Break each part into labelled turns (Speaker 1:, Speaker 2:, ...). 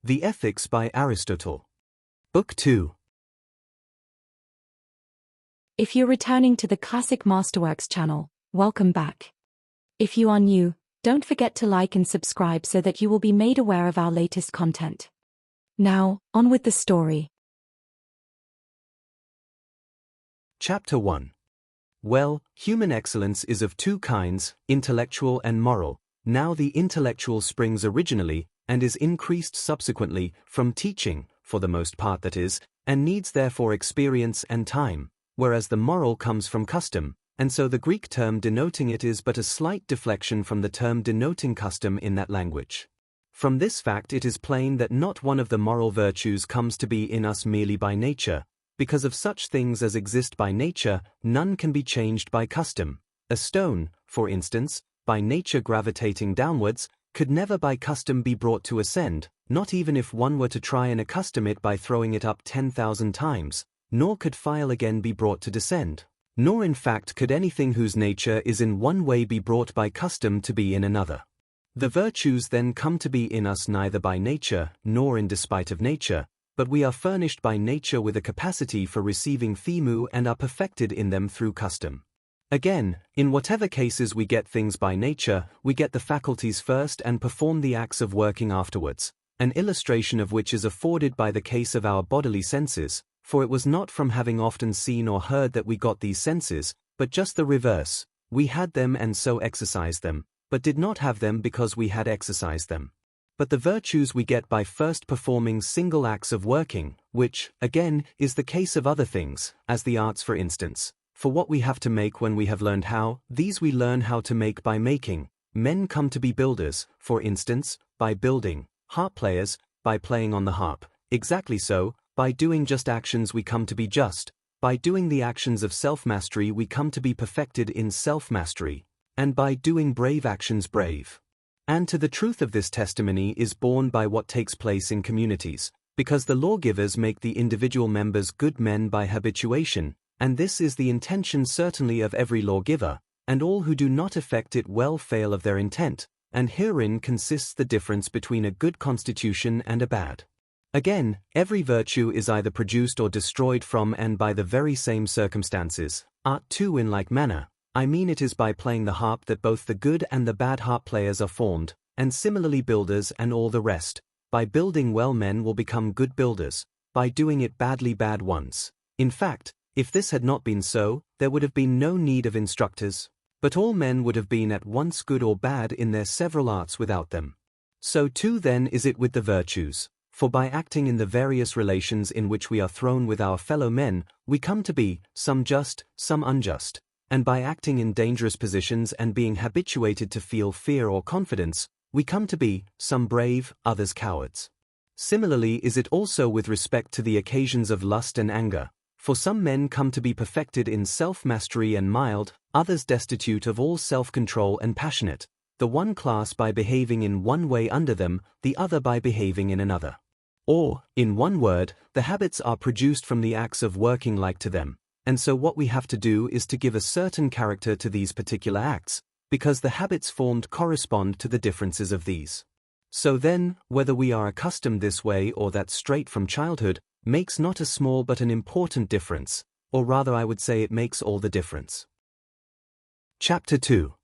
Speaker 1: The Ethics by Aristotle. Book 2.
Speaker 2: If you're returning to the Classic Masterworks channel, welcome back. If you are new, don't forget to like and subscribe so that you will be made aware of our latest content. Now, on with the story.
Speaker 1: Chapter 1. Well, human excellence is of two kinds, intellectual and moral. Now the intellectual springs originally, and is increased subsequently, from teaching, for the most part that is, and needs therefore experience and time, whereas the moral comes from custom, and so the Greek term denoting it is but a slight deflection from the term denoting custom in that language. From this fact it is plain that not one of the moral virtues comes to be in us merely by nature, because of such things as exist by nature, none can be changed by custom. A stone, for instance, by nature gravitating downwards, could never by custom be brought to ascend, not even if one were to try and accustom it by throwing it up 10,000 times, nor could fire again be brought to descend. Nor in fact could anything whose nature is in one way be brought by custom to be in another. The virtues then come to be in us neither by nature, nor in despite of nature, but we are furnished by nature with a capacity for receiving themu and are perfected in them through custom. Again, in whatever cases we get things by nature, we get the faculties first and perform the acts of working afterwards, an illustration of which is afforded by the case of our bodily senses, for it was not from having often seen or heard that we got these senses, but just the reverse. We had them and so exercised them, but did not have them because we had exercised them. But the virtues we get by first performing single acts of working, which, again, is the case of other things, as the arts for instance. For what we have to make when we have learned how, these we learn how to make by making. Men come to be builders, for instance, by building, harp players, by playing on the harp. Exactly so, by doing just actions we come to be just, by doing the actions of self-mastery we come to be perfected in self-mastery, and by doing brave actions brave. And to the truth of this testimony is borne by what takes place in communities, because the lawgivers make the individual members good men by habituation, and this is the intention certainly of every lawgiver, and all who do not effect it well fail of their intent, and herein consists the difference between a good constitution and a bad. Again, every virtue is either produced or destroyed from and by the very same circumstances, art too in like manner. I mean it is by playing the harp that both the good and the bad harp players are formed, and similarly builders and all the rest. By building well men will become good builders, by doing it badly bad ones. In fact, if this had not been so, there would have been no need of instructors, but all men would have been at once good or bad in their several arts without them. So too then is it with the virtues, for by acting in the various relations in which we are thrown with our fellow men, we come to be, some just, some unjust, and by acting in dangerous positions and being habituated to feel fear or confidence, we come to be, some brave, others cowards. Similarly is it also with respect to the occasions of lust and anger. For some men come to be perfected in self-mastery and mild, others destitute of all self-control and passionate, the one class by behaving in one way under them, the other by behaving in another. Or, in one word, the habits are produced from the acts of working like to them, and so what we have to do is to give a certain character to these particular acts, because the habits formed correspond to the differences of these. So then, whether we are accustomed this way or that straight from childhood, makes not a small but an important difference, or rather I would say it makes all the difference. Chapter 2.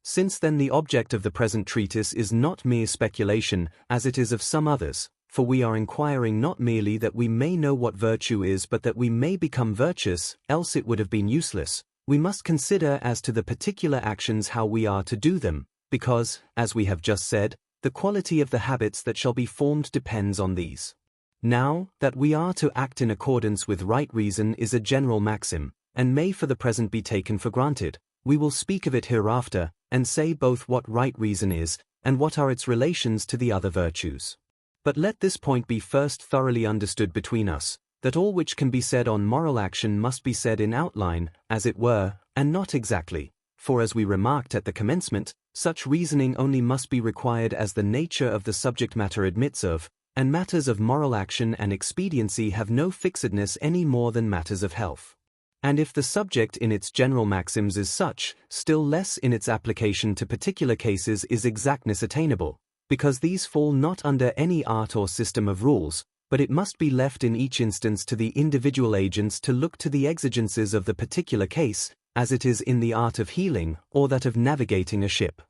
Speaker 1: Since then the object of the present treatise is not mere speculation, as it is of some others, for we are inquiring not merely that we may know what virtue is but that we may become virtuous, else it would have been useless. We must consider as to the particular actions how we are to do them, because, as we have just said, the quality of the habits that shall be formed depends on these. Now, that we are to act in accordance with right reason is a general maxim, and may for the present be taken for granted. We will speak of it hereafter, and say both what right reason is, and what are its relations to the other virtues. But let this point be first thoroughly understood between us, that all which can be said on moral action must be said in outline, as it were, and not exactly, for as we remarked at the commencement, such reasoning only must be required as the nature of the subject matter admits of, and matters of moral action and expediency have no fixedness any more than matters of health. And if the subject in its general maxims is such, still less in its application to particular cases is exactness attainable, because these fall not under any art or system of rules, but it must be left in each instance to the individual agents to look to the exigencies of the particular case, as it is in the art of healing or that of navigating a ship.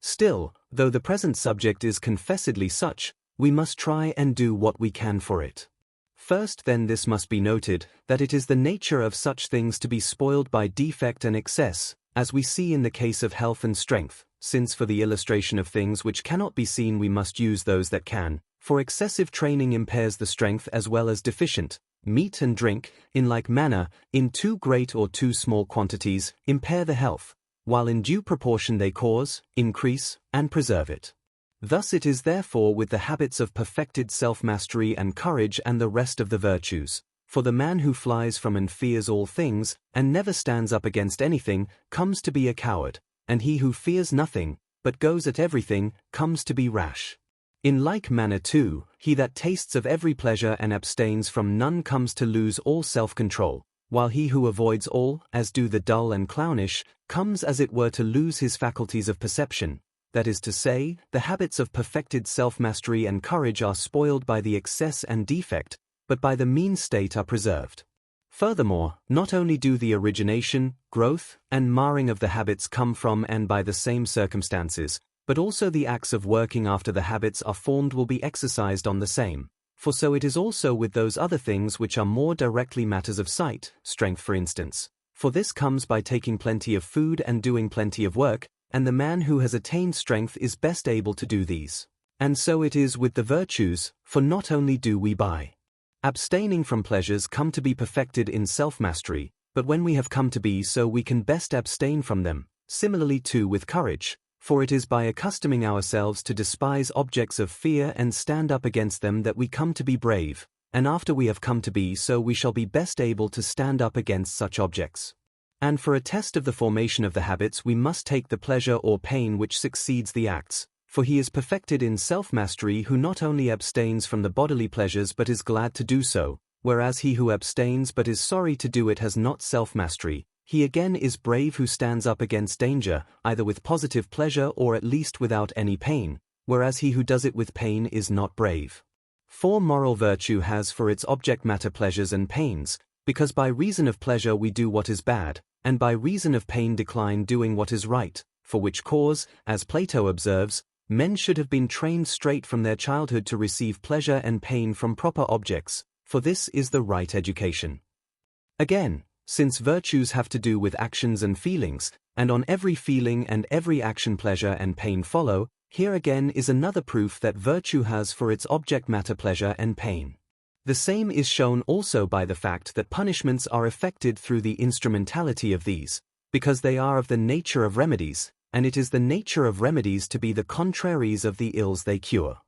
Speaker 1: Still, though the present subject is confessedly such, we must try and do what we can for it. First then this must be noted, that it is the nature of such things to be spoiled by defect and excess, as we see in the case of health and strength, since for the illustration of things which cannot be seen we must use those that can, for excessive training impairs the strength as well as deficient. Meat and drink, in like manner, in too great or too small quantities, impair the health, while in due proportion they cause, increase, and preserve it. Thus it is therefore with the habits of perfected self-mastery and courage and the rest of the virtues. For the man who flies from and fears all things, and never stands up against anything, comes to be a coward, and he who fears nothing, but goes at everything, comes to be rash. In like manner too, he that tastes of every pleasure and abstains from none comes to lose all self-control, while he who avoids all, as do the dull and clownish, comes as it were to lose his faculties of perception. That is to say, the habits of perfected self-mastery and courage are spoiled by the excess and defect, but by the mean state are preserved. Furthermore, not only do the origination, growth, and marring of the habits come from and by the same circumstances, but also the acts of working after the habits are formed will be exercised on the same. For so it is also with those other things which are more directly matters of sight, strength for instance. For this comes by taking plenty of food and doing plenty of work, and the man who has attained strength is best able to do these. And so it is with the virtues, for not only do we by abstaining from pleasures come to be perfected in self-mastery, but when we have come to be so we can best abstain from them, similarly too with courage. For it is by accustoming ourselves to despise objects of fear and stand up against them that we come to be brave, and after we have come to be so we shall be best able to stand up against such objects. And for a test of the formation of the habits we must take the pleasure or pain which succeeds the acts, for he is perfected in self-mastery who not only abstains from the bodily pleasures but is glad to do so, whereas he who abstains but is sorry to do it has not self-mastery. He again is brave who stands up against danger, either with positive pleasure or at least without any pain, whereas he who does it with pain is not brave. For moral virtue has for its object matter pleasures and pains, because by reason of pleasure we do what is bad, and by reason of pain decline doing what is right, for which cause, as Plato observes, men should have been trained straight from their childhood to receive pleasure and pain from proper objects, for this is the right education. Again, since virtues have to do with actions and feelings, and on every feeling and every action pleasure and pain follow, here again is another proof that virtue has for its object matter pleasure and pain. The same is shown also by the fact that punishments are effected through the instrumentality of these, because they are of the nature of remedies, and it is the nature of remedies to be the contraries of the ills they cure.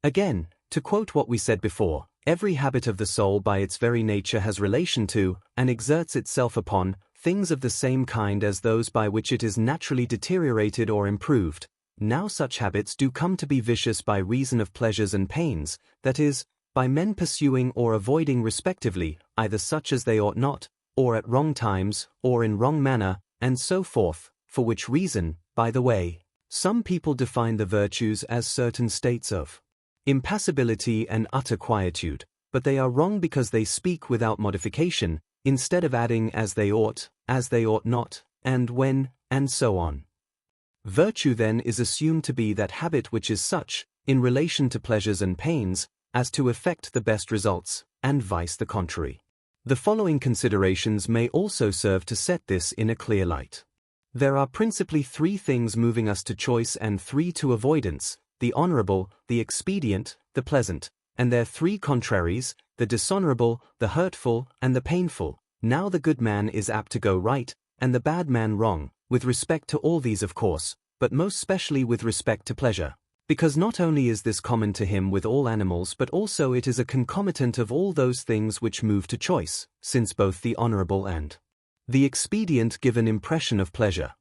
Speaker 1: Again, to quote what we said before, every habit of the soul by its very nature has relation to, and exerts itself upon, things of the same kind as those by which it is naturally deteriorated or improved. Now such habits do come to be vicious by reason of pleasures and pains, that is, by men pursuing or avoiding respectively, either such as they ought not, or at wrong times, or in wrong manner, and so forth, for which reason, by the way, some people define the virtues as certain states of impassibility and utter quietude, but they are wrong because they speak without modification, instead of adding as they ought not, and when, and so on. Virtue then is assumed to be that habit which is such, in relation to pleasures and pains, as to effect the best results, and vice the contrary. The following considerations may also serve to set this in a clear light. There are principally three things moving us to choice and three to avoidance: the honorable, the expedient, the pleasant, and their three contraries, the dishonorable, the hurtful, and the painful. Now the good man is apt to go right, and the bad man wrong, with respect to all these of course, but most specially with respect to pleasure, because not only is this common to him with all animals but also it is a concomitant of all those things which move to choice, since both the honorable and the expedient give an impression of pleasure.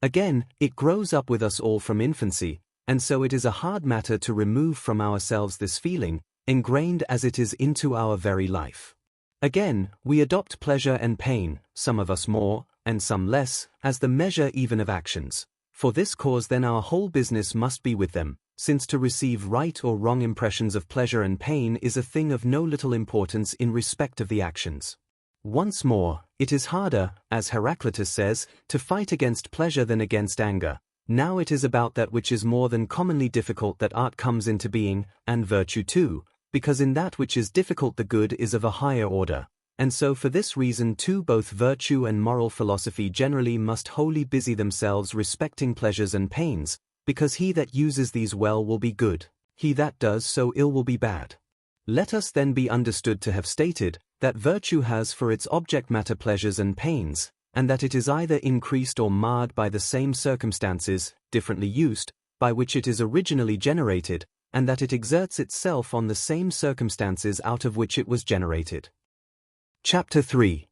Speaker 1: Again, it grows up with us all from infancy, and so it is a hard matter to remove from ourselves this feeling, ingrained as it is into our very life. Again, we adopt pleasure and pain, some of us more, and some less, as the measure even of actions. For this cause then our whole business must be with them, since to receive right or wrong impressions of pleasure and pain is a thing of no little importance in respect of the actions. Once more, it is harder, as Heraclitus says, to fight against pleasure than against anger. Now it is about that which is more than commonly difficult that art comes into being, and virtue too, because in that which is difficult the good is of a higher order. And so for this reason too both virtue and moral philosophy generally must wholly busy themselves respecting pleasures and pains, because he that uses these well will be good, he that does so ill will be bad. Let us then be understood to have stated, that virtue has for its object matter pleasures and pains, and that it is either increased or marred by the same circumstances, differently used, by which it is originally generated, and that it exerts itself on the same circumstances out of which it was generated. Chapter 3.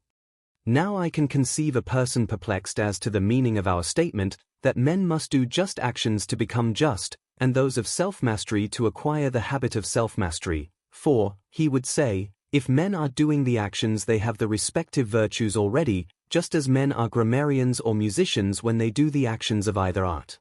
Speaker 1: Now I can conceive a person perplexed as to the meaning of our statement, that men must do just actions to become just, and those of self-mastery to acquire the habit of self-mastery, for, he would say, if men are doing the actions they have the respective virtues already, just as men are grammarians or musicians when they do the actions of either art.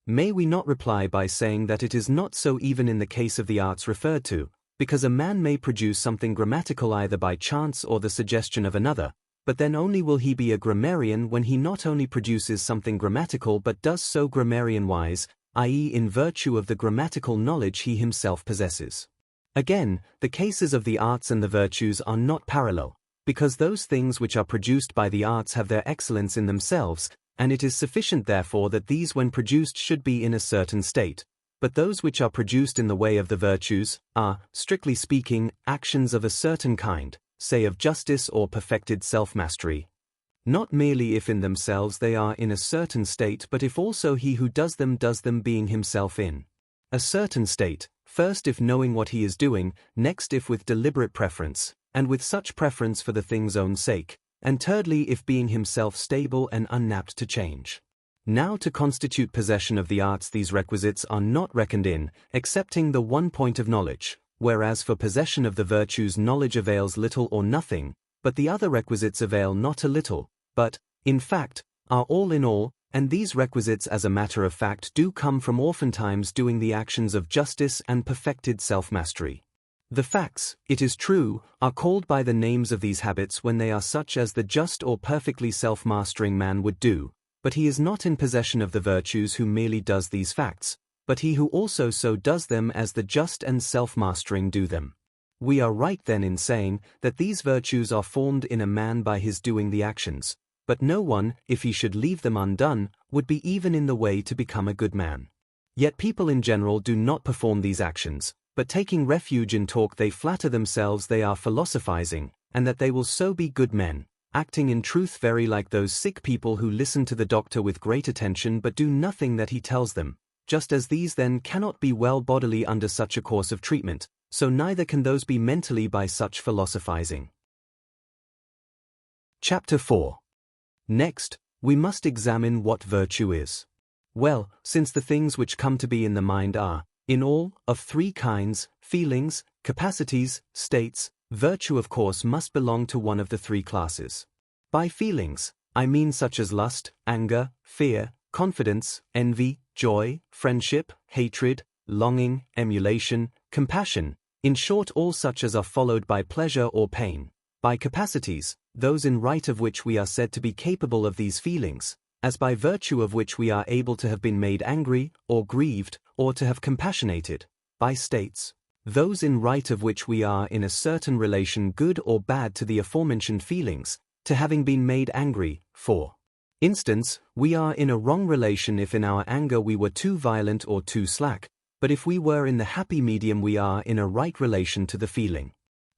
Speaker 1: May we not reply by saying that it is not so even in the case of the arts referred to, because a man may produce something grammatical either by chance or the suggestion of another, but then only will he be a grammarian when he not only produces something grammatical but does so grammarian-wise, i.e. in virtue of the grammatical knowledge he himself possesses. Again, the cases of the arts and the virtues are not parallel, because those things which are produced by the arts have their excellence in themselves, and it is sufficient therefore that these when produced should be in a certain state. But those which are produced in the way of the virtues, are, strictly speaking, actions of a certain kind, say of justice or perfected self-mastery. Not merely if in themselves they are in a certain state but if also he who does them being himself in a certain state, first if knowing what he is doing, next if with deliberate preference, and with such preference for the thing's own sake, and thirdly if being himself stable and unnapt to change. Now to constitute possession of the arts these requisites are not reckoned in, excepting the one point of knowledge, whereas for possession of the virtues knowledge avails little or nothing, but the other requisites avail not a little, but, in fact, are all in all, and these requisites as a matter of fact do come from oftentimes doing the actions of justice and perfected self-mastery. The facts, it is true, are called by the names of these habits when they are such as the just or perfectly self-mastering man would do, but he is not in possession of the virtues who merely does these facts, but he who also so does them as the just and self-mastering do them. We are right then in saying that these virtues are formed in a man by his doing the actions, but no one, if he should leave them undone, would be even in the way to become a good man. Yet people in general do not perform these actions, but taking refuge in talk they flatter themselves they are philosophizing, and that they will so be good men, acting in truth very like those sick people who listen to the doctor with great attention but do nothing that he tells them, just as these then cannot be well bodily under such a course of treatment, so neither can those be mentally by such philosophizing. Chapter 4. Next, we must examine what virtue is. Well, since the things which come to be in the mind are, in all, of three kinds, feelings, capacities, states, virtue of course must belong to one of the three classes. By feelings, I mean such as lust, anger, fear, confidence, envy, joy, friendship, hatred, longing, emulation, compassion, in short all such as are followed by pleasure or pain. By capacities, those in right of which we are said to be capable of these feelings, as by virtue of which we are able to have been made angry, or grieved, or to have compassionated. By states, those in right of which we are in a certain relation good or bad to the aforementioned feelings, to having been made angry, for instance, we are in a wrong relation if in our anger we were too violent or too slack, but if we were in the happy medium we are in a right relation to the feeling.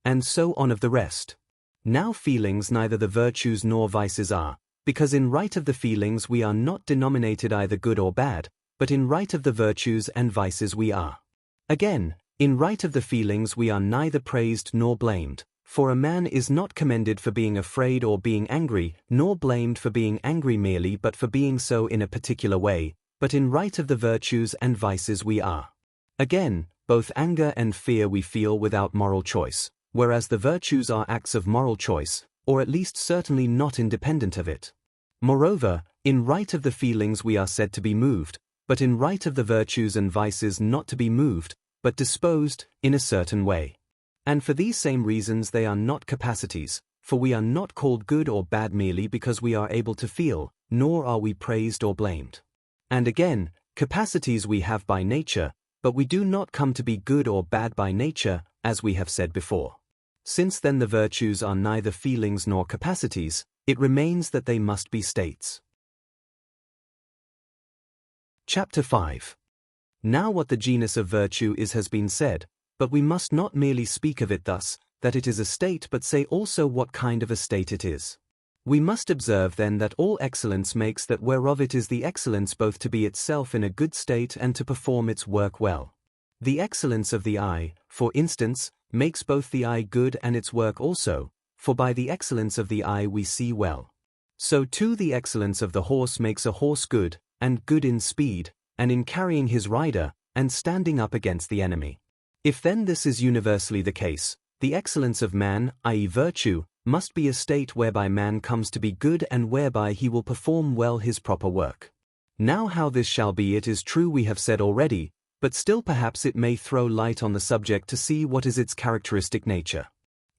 Speaker 1: And so on of the rest. Now feelings neither the virtues nor vices are, because in right of the feelings we are not denominated either good or bad, but in right of the virtues and vices we are. Again, in right of the feelings we are neither praised nor blamed, for a man is not commended for being afraid or being angry, nor blamed for being angry merely but for being so in a particular way, but in right of the virtues and vices we are. Again, both anger and fear we feel without moral choice, whereas the virtues are acts of moral choice, or at least certainly not independent of it. Moreover, in right of the feelings we are said to be moved, but in right of the virtues and vices not to be moved, but disposed, in a certain way. And for these same reasons they are not capacities, for we are not called good or bad merely because we are able to feel, nor are we praised or blamed. And again, capacities we have by nature, but we do not come to be good or bad by nature, as we have said before. Since then the virtues are neither feelings nor capacities, it remains that they must be states. Chapter 5. Now what the genus of virtue is has been said, but we must not merely speak of it thus, that it is a state, but say also what kind of a state it is. We must observe then that all excellence makes that whereof it is the excellence both to be itself in a good state and to perform its work well. The excellence of the eye, for instance, makes both the eye good and its work also, for by the excellence of the eye we see well. So too the excellence of the horse makes a horse good, and good in speed, and in carrying his rider, and standing up against the enemy. If then this is universally the case, the excellence of man, i.e. virtue, must be a state whereby man comes to be good and whereby he will perform well his proper work. Now how this shall be it is true we have said already, but still perhaps it may throw light on the subject to see what is its characteristic nature.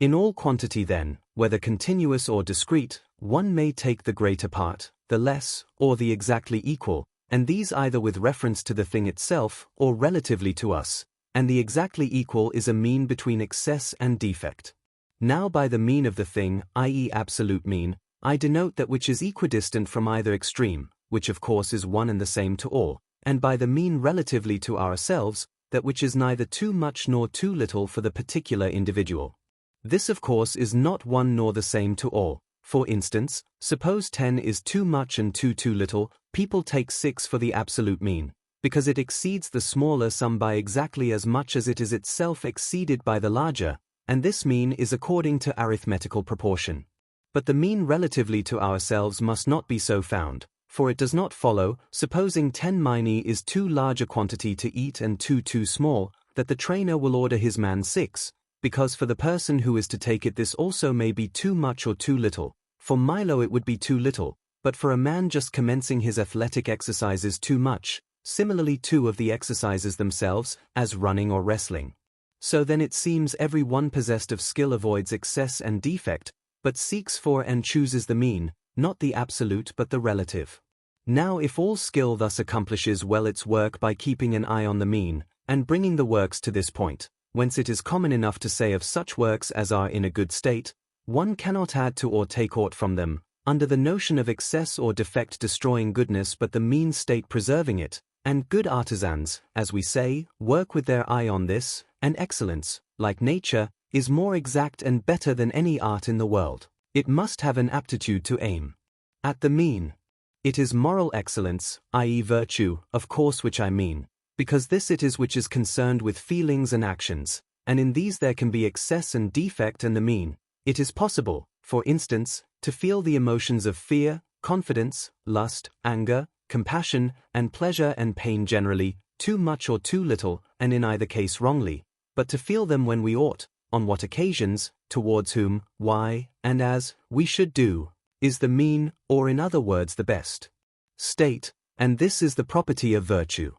Speaker 1: In all quantity then, whether continuous or discrete, one may take the greater part, the less, or the exactly equal, and these either with reference to the thing itself, or relatively to us, and the exactly equal is a mean between excess and defect. Now by the mean of the thing, i.e. absolute mean, I denote that which is equidistant from either extreme, which of course is one and the same to all, and by the mean relatively to ourselves, that which is neither too much nor too little for the particular individual. This of course is not one nor the same to all. For instance, suppose 10 is too much and 2 too little, people take 6 for the absolute mean, because it exceeds the smaller sum by exactly as much as it is itself exceeded by the larger, and this mean is according to arithmetical proportion. But the mean relatively to ourselves must not be so found, for it does not follow, supposing 10 minae is too large a quantity to eat and 2 too small, that the trainer will order his man 6, because for the person who is to take it this also may be too much or too little. For Milo it would be too little, but for a man just commencing his athletic exercises too much, similarly too of the exercises themselves, as running or wrestling. So then it seems every one possessed of skill avoids excess and defect, but seeks for and chooses the mean, not the absolute but the relative. Now if all skill thus accomplishes well its work by keeping an eye on the mean, and bringing the works to this point, whence it is common enough to say of such works as are in a good state, one cannot add to or take aught from them, under the notion of excess or defect destroying goodness but the mean state preserving it, and good artisans, as we say, work with their eye on this, and excellence, like nature, is more exact and better than any art in the world. It must have an aptitude to aim at the mean. It is moral excellence, i.e. virtue, of course which I mean, because this it is which is concerned with feelings and actions, and in these there can be excess and defect and the mean. It is possible, for instance, to feel the emotions of fear, confidence, lust, anger, compassion, and pleasure and pain generally, too much or too little, and in either case wrongly, but to feel them when we ought, on what occasions, towards whom, why, and as we should do, is the mean, or in other words the best state, and this is the property of virtue.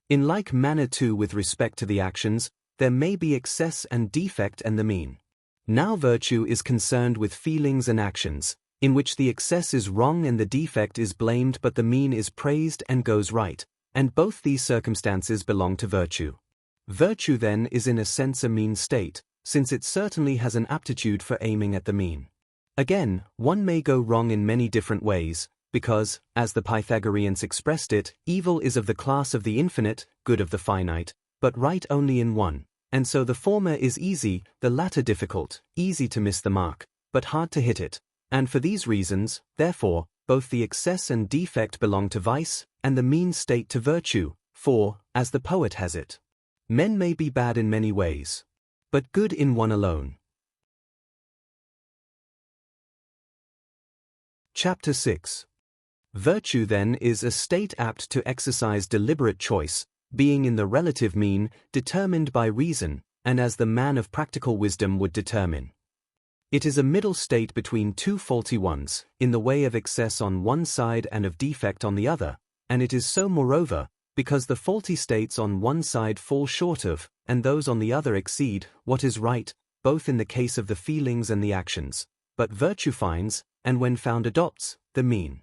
Speaker 1: In like manner too with respect to the actions, there may be excess and defect and the mean. Now virtue is concerned with feelings and actions, in which the excess is wrong and the defect is blamed but the mean is praised and goes right, and both these circumstances belong to virtue. Virtue then is in a sense a mean state, since it certainly has an aptitude for aiming at the mean. Again, one may go wrong in many different ways, because, as the Pythagoreans expressed it, evil is of the class of the infinite, good of the finite, but right only in one, and so the former is easy, the latter difficult, easy to miss the mark, but hard to hit it, and for these reasons, therefore, both the excess and defect belong to vice, and the mean state to virtue, for, as the poet has it, men may be bad in many ways, but good in one alone. Chapter 6. Virtue then is a state apt to exercise deliberate choice, being in the relative mean, determined by reason, and as the man of practical wisdom would determine. It is a middle state between two faulty ones, in the way of excess on one side and of defect on the other, and it is so moreover, because the faulty states on one side fall short of, and those on the other exceed, what is right, both in the case of the feelings and the actions. But virtue finds, and when found adopts, the mean.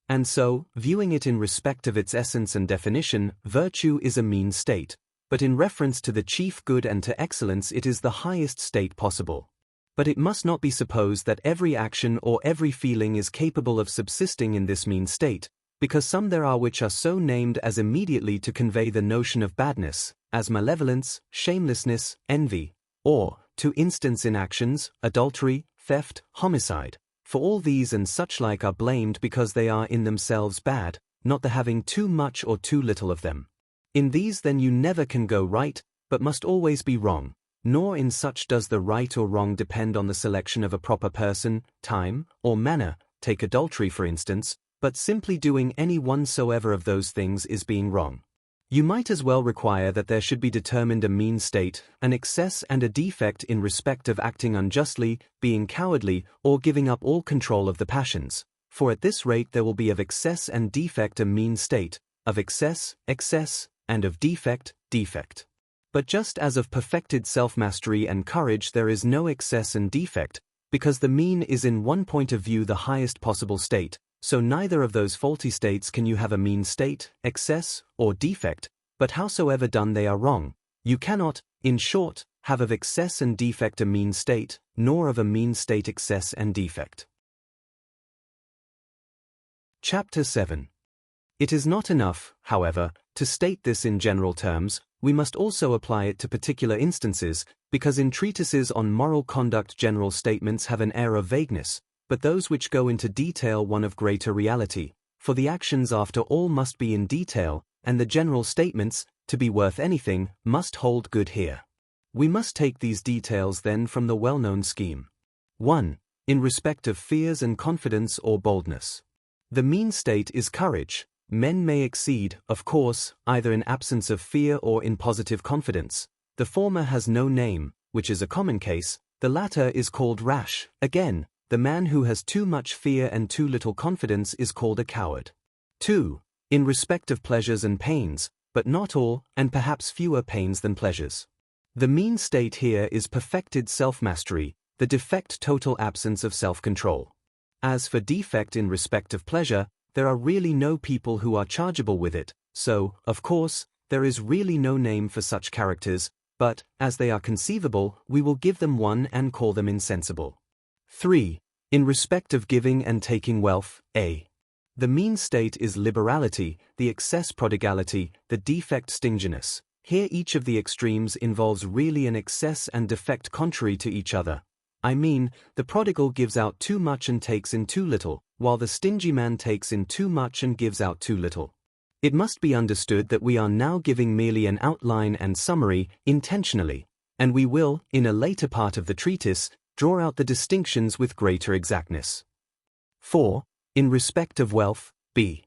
Speaker 1: And so, viewing it in respect of its essence and definition, virtue is a mean state, but in reference to the chief good and to excellence it is the highest state possible. But it must not be supposed that every action or every feeling is capable of subsisting in this mean state, because some there are which are so named as immediately to convey the notion of badness, as malevolence, shamelessness, envy, or, to instance in actions, adultery, theft, homicide. For all these and such like are blamed because they are in themselves bad, not the having too much or too little of them. In these then you never can go right, but must always be wrong, nor in such does the right or wrong depend on the selection of a proper person, time, or manner, take adultery for instance, but simply doing any one soever of those things is being wrong. You might as well require that there should be determined a mean state, an excess and a defect in respect of acting unjustly, being cowardly, or giving up all control of the passions, for at this rate there will be of excess and defect a mean state, of excess, excess, and of defect, defect. But just as of perfected self-mastery and courage there is no excess and defect, because the mean is in one point of view the highest possible state, so neither of those faulty states can you have a mean state, excess, or defect, but howsoever done they are wrong. You cannot, in short, have of excess and defect a mean state, nor of a mean state excess and defect. Chapter 7. It is not enough, however, to state this in general terms, we must also apply it to particular instances, because in treatises on moral conduct general statements have an air of vagueness, but those which go into detail one of greater reality, for the actions after all must be in detail, and the general statements, to be worth anything, must hold good here. We must take these details then from the well-known scheme. 1. In respect of fears and confidence or boldness. The mean state is courage. Men may exceed, of course, either in absence of fear or in positive confidence. The former has no name, which is a common case, the latter is called rash. Again, the man who has too much fear and too little confidence is called a coward. 2. In respect of pleasures and pains, but not all, and perhaps fewer pains than pleasures. The mean state here is perfected self-mastery, the defect total absence of self-control. As for defect in respect of pleasure, there are really no people who are chargeable with it, so, of course, there is really no name for such characters, but, as they are conceivable, we will give them one and call them insensible. 3. In respect of giving and taking wealth, a. The mean state is liberality, the excess prodigality, the defect stinginess. Here each of the extremes involves really an excess and defect contrary to each other. I mean, the prodigal gives out too much and takes in too little, while the stingy man takes in too much and gives out too little. It must be understood that we are now giving merely an outline and summary, intentionally, and we will, in a later part of the treatise, draw out the distinctions with greater exactness. 4. In respect of wealth, b.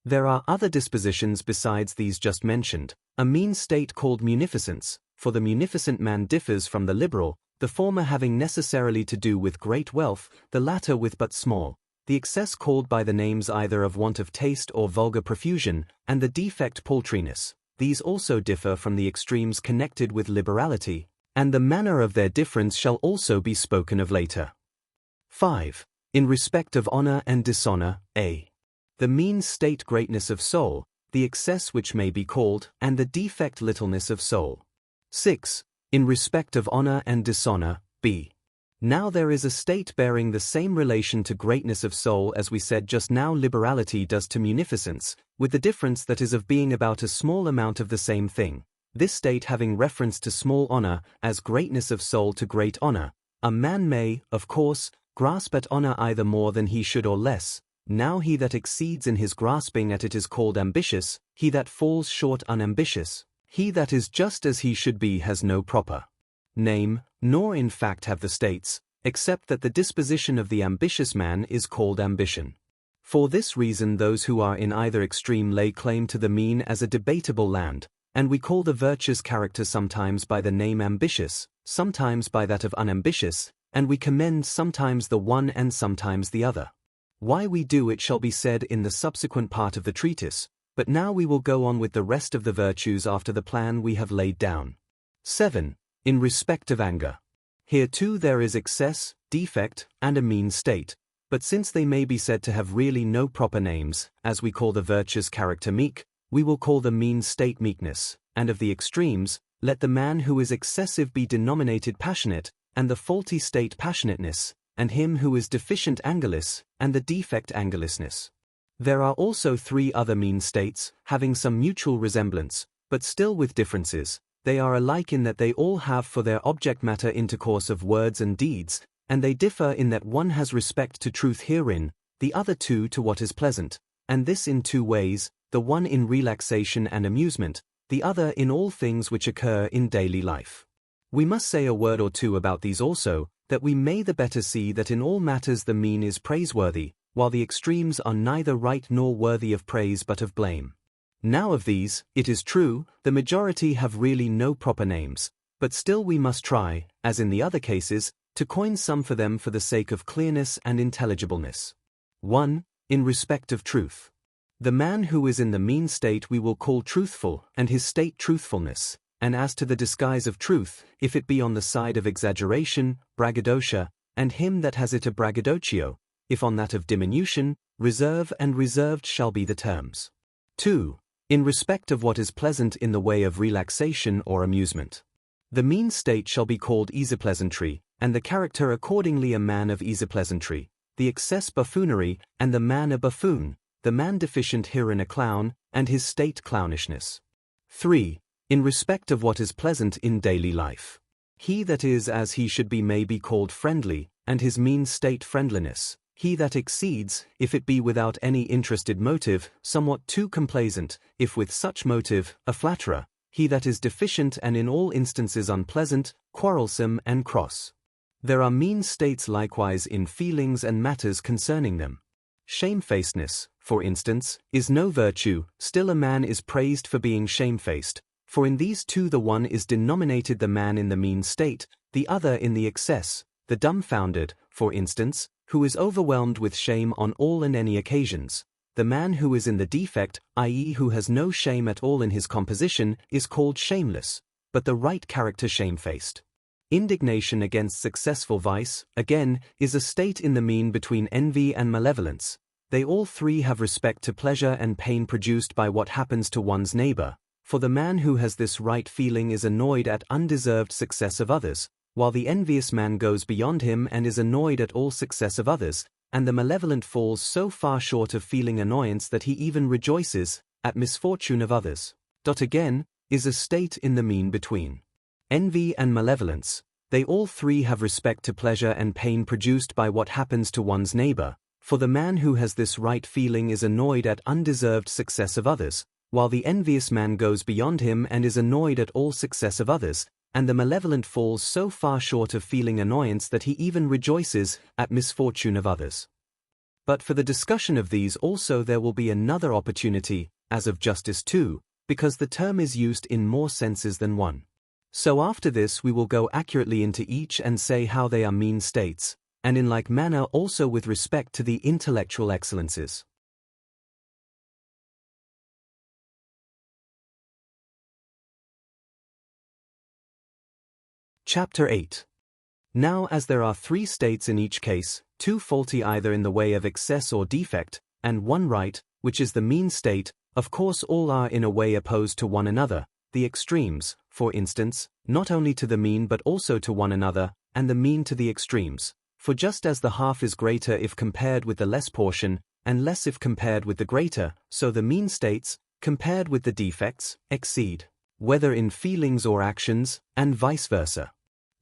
Speaker 1: There are other dispositions besides these just mentioned, a mean state called munificence, for the munificent man differs from the liberal, the former having necessarily to do with great wealth, the latter with but small, the excess called by the names either of want of taste or vulgar profusion, and the defect paltriness. These also differ from the extremes connected with liberality, and the manner of their difference shall also be spoken of later. 5. In respect of honor and dishonor, a. The mean state greatness of soul, the excess which may be called, and the defect littleness of soul. 6. In respect of honor and dishonor, b. Now there is a state bearing the same relation to greatness of soul as we said just now liberality does to munificence, with the difference that is of being about a small amount of the same thing. This state having reference to small honor, as greatness of soul to great honor, a man may, of course, grasp at honor either more than he should or less. Now he that exceeds in his grasping at it is called ambitious, he that falls short unambitious. He that is just as he should be has no proper name, nor in fact have the states, except that the disposition of the ambitious man is called ambition. For this reason those who are in either extreme lay claim to the mean as a debatable land, and we call the virtuous character sometimes by the name ambitious, sometimes by that of unambitious, and we commend sometimes the one and sometimes the other. Why we do it shall be said in the subsequent part of the treatise, But now we will go on with the rest of the virtues after the plan we have laid down. 7. In respect of anger. Here too there is excess, defect, and a mean state, but since they may be said to have really no proper names, as we call the virtuous character meek, we will call the mean state meekness, and of the extremes, let the man who is excessive be denominated passionate, and the faulty state passionateness, and him who is deficient angerless, and the defect angerlessness. There are also 3 other mean states, having some mutual resemblance, but still with differences. They are alike in that they all have for their object matter intercourse of words and deeds, and they differ in that one has respect to truth herein, the other to what is pleasant, and this in 2 ways, the one in relaxation and amusement, the other in all things which occur in daily life. We must say a word or two about these also, that we may the better see that in all matters the mean is praiseworthy, while the extremes are neither right nor worthy of praise but of blame. Now of these, it is true, the majority have really no proper names, but still we must try, as in the other cases, to coin some for them for the sake of clearness and intelligibleness. 1. In respect of truth. The man who is in the mean state we will call truthful, and his state truthfulness, and as to the disguise of truth, if it be on the side of exaggeration, braggadocio, and him that has it a braggadocio, if on that of diminution, reserve, and reserved shall be the terms. 2. In respect of what is pleasant in the way of relaxation or amusement. The mean state shall be called easy-pleasantry, and the character accordingly a man of easy-pleasantry, the excess buffoonery, and the man a buffoon, the man deficient herein a clown, and his state clownishness. 3. In respect of what is pleasant in daily life. He that is as he should be may be called friendly, and his mean state friendliness. He that exceeds, if it be without any interested motive, somewhat too complaisant, if with such motive, a flatterer. He that is deficient and in all instances unpleasant, quarrelsome and cross. There are mean states likewise in feelings and matters concerning them. Shamefacedness, for instance, is no virtue, still a man is praised for being shamefaced, for in these 2 the one is denominated the man in the mean state, the other in the excess, the dumbfounded, for instance, who is overwhelmed with shame on all and any occasions. The man who is in the defect, i.e. who has no shame at all in his composition, is called shameless, but the right character shamefaced. Indignation against successful vice, again, is a state in the mean between envy and malevolence. They all 3 have respect to pleasure and pain produced by what happens to one's neighbor, for the man who has this right feeling is annoyed at undeserved success of others, while the envious man goes beyond him and is annoyed at all success of others, and the malevolent falls so far short of feeling annoyance that he even rejoices at misfortune of others. Again, is a state in the mean between envy and malevolence. They all 3 have respect to pleasure and pain produced by what happens to one's neighbor, for the man who has this right feeling is annoyed at undeserved success of others, while the envious man goes beyond him and is annoyed at all success of others, and the malevolent falls so far short of feeling annoyance that he even rejoices at misfortune of others. But for the discussion of these also there will be another opportunity, as of justice too, because the term is used in more senses than one. So after this we will go accurately into each and say how they are mean states, and in like manner also with respect to the intellectual excellences. Chapter 8. Now as there are 3 states in each case, 2 faulty either in the way of excess or defect, and 1 right, which is the mean state, of course all are in a way opposed to one another, the extremes, for instance, not only to the mean but also to one another, and the mean to the extremes. For just as the half is greater if compared with the less portion, and less if compared with the greater, so the mean states, compared with the defects, exceed, whether in feelings or actions, and vice versa.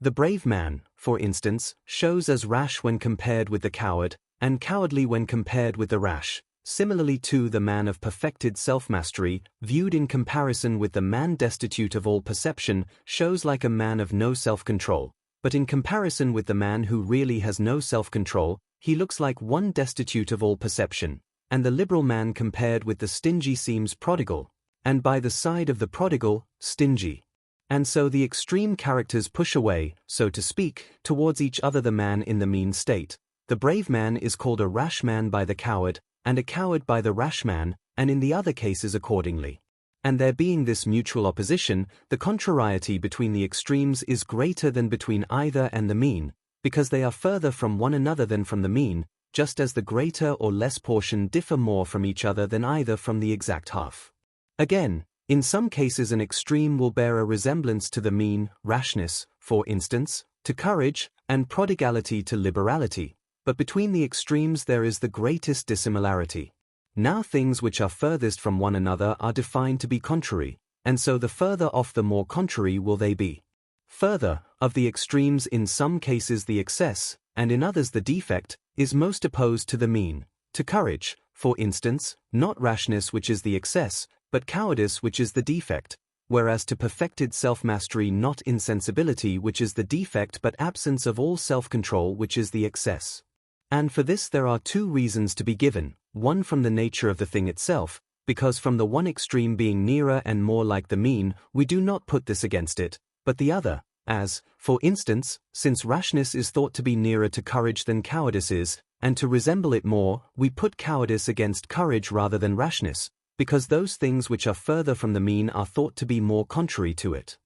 Speaker 1: The brave man, for instance, shows as rash when compared with the coward, and cowardly when compared with the rash. Similarly too the man of perfected self-mastery, viewed in comparison with the man destitute of all perception, shows like a man of no self-control, but in comparison with the man who really has no self-control, he looks like one destitute of all perception, and the liberal man compared with the stingy seems prodigal, and by the side of the prodigal, stingy. And so the extreme characters push away, so to speak, towards each other the man in the mean state. The brave man is called a rash man by the coward, and a coward by the rash man, and in the other cases accordingly. And there being this mutual opposition, the contrariety between the extremes is greater than between either and the mean, because they are further from one another than from the mean, just as the greater or less portion differ more from each other than either from the exact half. Again, in some cases an extreme will bear a resemblance to the mean, rashness, for instance, to courage, and prodigality to liberality, but between the extremes there is the greatest dissimilarity. Now things which are furthest from one another are defined to be contrary, and so the further off the more contrary will they be. Further, of the extremes in some cases the excess, and in others the defect, is most opposed to the mean, to courage, for instance, not rashness which is the excess, but cowardice which is the defect, whereas to perfected self-mastery not insensibility which is the defect but absence of all self-control which is the excess. And for this there are two reasons to be given, one from the nature of the thing itself, because from the one extreme being nearer and more like the mean, we do not put this against it, but the other, as, for instance, since rashness is thought to be nearer to courage than cowardice is, and to resemble it more, we put cowardice against courage rather than rashness, because those things which are further from the mean are thought to be more contrary to it.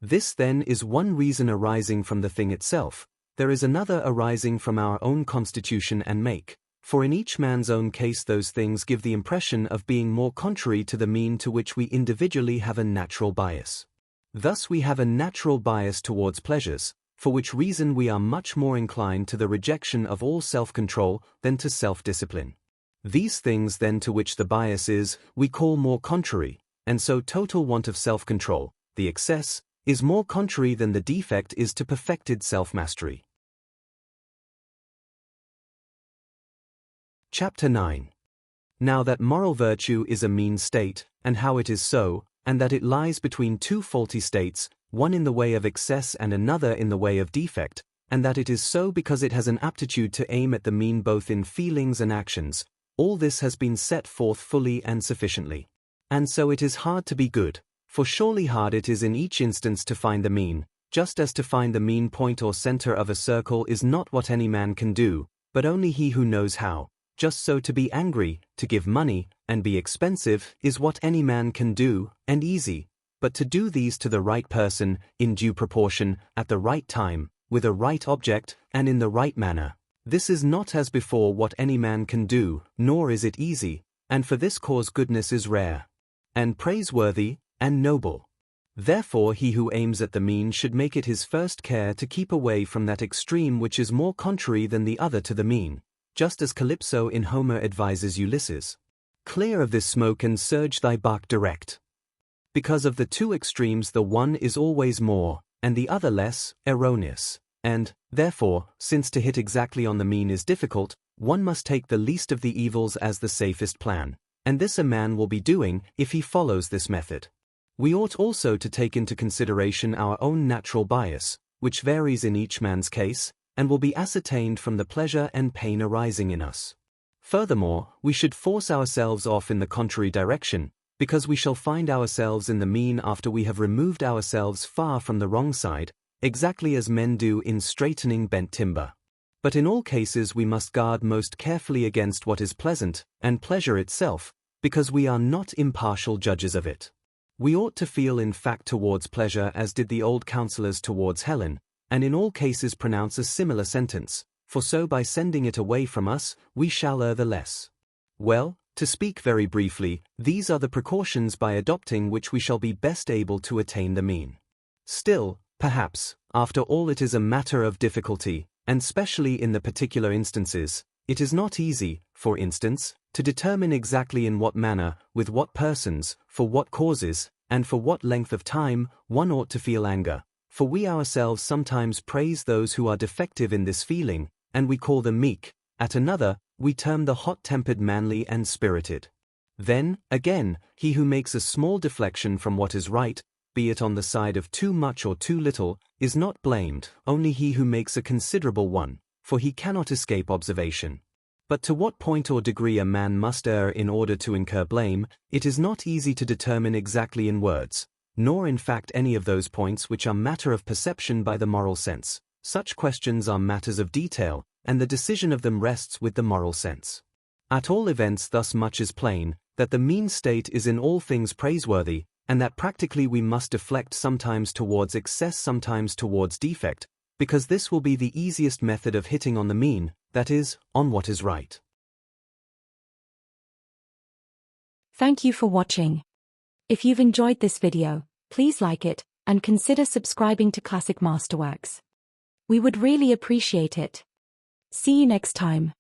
Speaker 1: This then is one reason arising from the thing itself. There is another arising from our own constitution and make, for in each man's own case those things give the impression of being more contrary to the mean to which we individually have a natural bias. Thus we have a natural bias towards pleasures, for which reason we are much more inclined to the rejection of all self-control than to self-discipline. These things then to which the bias is, we call more contrary, and so total want of self-control, the excess, is more contrary than the defect is to perfected self-mastery. Chapter 9. Now that moral virtue is a mean state, and how it is so, and that it lies between two faulty states, one in the way of excess and another in the way of defect, and that it is so because it has an aptitude to aim at the mean both in feelings and actions, all this has been set forth fully and sufficiently. And so it is hard to be good, for surely hard it is in each instance to find the mean, just as to find the mean point or center of a circle is not what any man can do, but only he who knows how. Just so to be angry, to give money, and be expensive, is what any man can do, and easy, but to do these to the right person, in due proportion, at the right time, with a right object, and in the right manner, this is not as before what any man can do, nor is it easy, and for this cause goodness is rare, and praiseworthy, and noble. Therefore he who aims at the mean should make it his first care to keep away from that extreme which is more contrary than the other to the mean, just as Calypso in Homer advises Ulysses, "Clear of this smoke and surge thy bark direct." Because of the two extremes the one is always more, and the other less, erroneous, and, therefore, since to hit exactly on the mean is difficult, one must take the least of the evils as the safest plan, and this a man will be doing if he follows this method. We ought also to take into consideration our own natural bias, which varies in each man's case, and will be ascertained from the pleasure and pain arising in us. Furthermore, we should force ourselves off in the contrary direction, because we shall find ourselves in the mean after we have removed ourselves far from the wrong side, exactly as men do in straightening bent timber. But in all cases we must guard most carefully against what is pleasant, and pleasure itself, because we are not impartial judges of it. We ought to feel in fact towards pleasure as did the old counsellors towards Helen, and in all cases pronounce a similar sentence, for so by sending it away from us, we shall err the less. Well, to speak very briefly, these are the precautions by adopting which we shall be best able to attain the mean. Still, perhaps, after all it is a matter of difficulty, and specially in the particular instances, it is not easy, for instance, to determine exactly in what manner, with what persons, for what causes, and for what length of time, one ought to feel anger. For we ourselves sometimes praise those who are defective in this feeling, and we call them meek, at another, we term the hot-tempered manly and spirited. Then, again, he who makes a small deflection from what is right, be it on the side of too much or too little, is not blamed, only he who makes a considerable one, for he cannot escape observation. But to what point or degree a man must err in order to incur blame, it is not easy to determine exactly in words, nor in fact any of those points which are matter of perception by the moral sense. Such questions are matters of detail, and the decision of them rests with the moral sense. At all events thus much is plain, that the mean state is in all things praiseworthy, and that practically we must deflect sometimes towards excess, sometimes towards defect, because this will be the easiest method of hitting on the mean, that is, on what is right.
Speaker 2: Thank you for watching. If you've enjoyed this video, please like it, and consider subscribing to Classic Masterworks. We would really appreciate it. See you next time.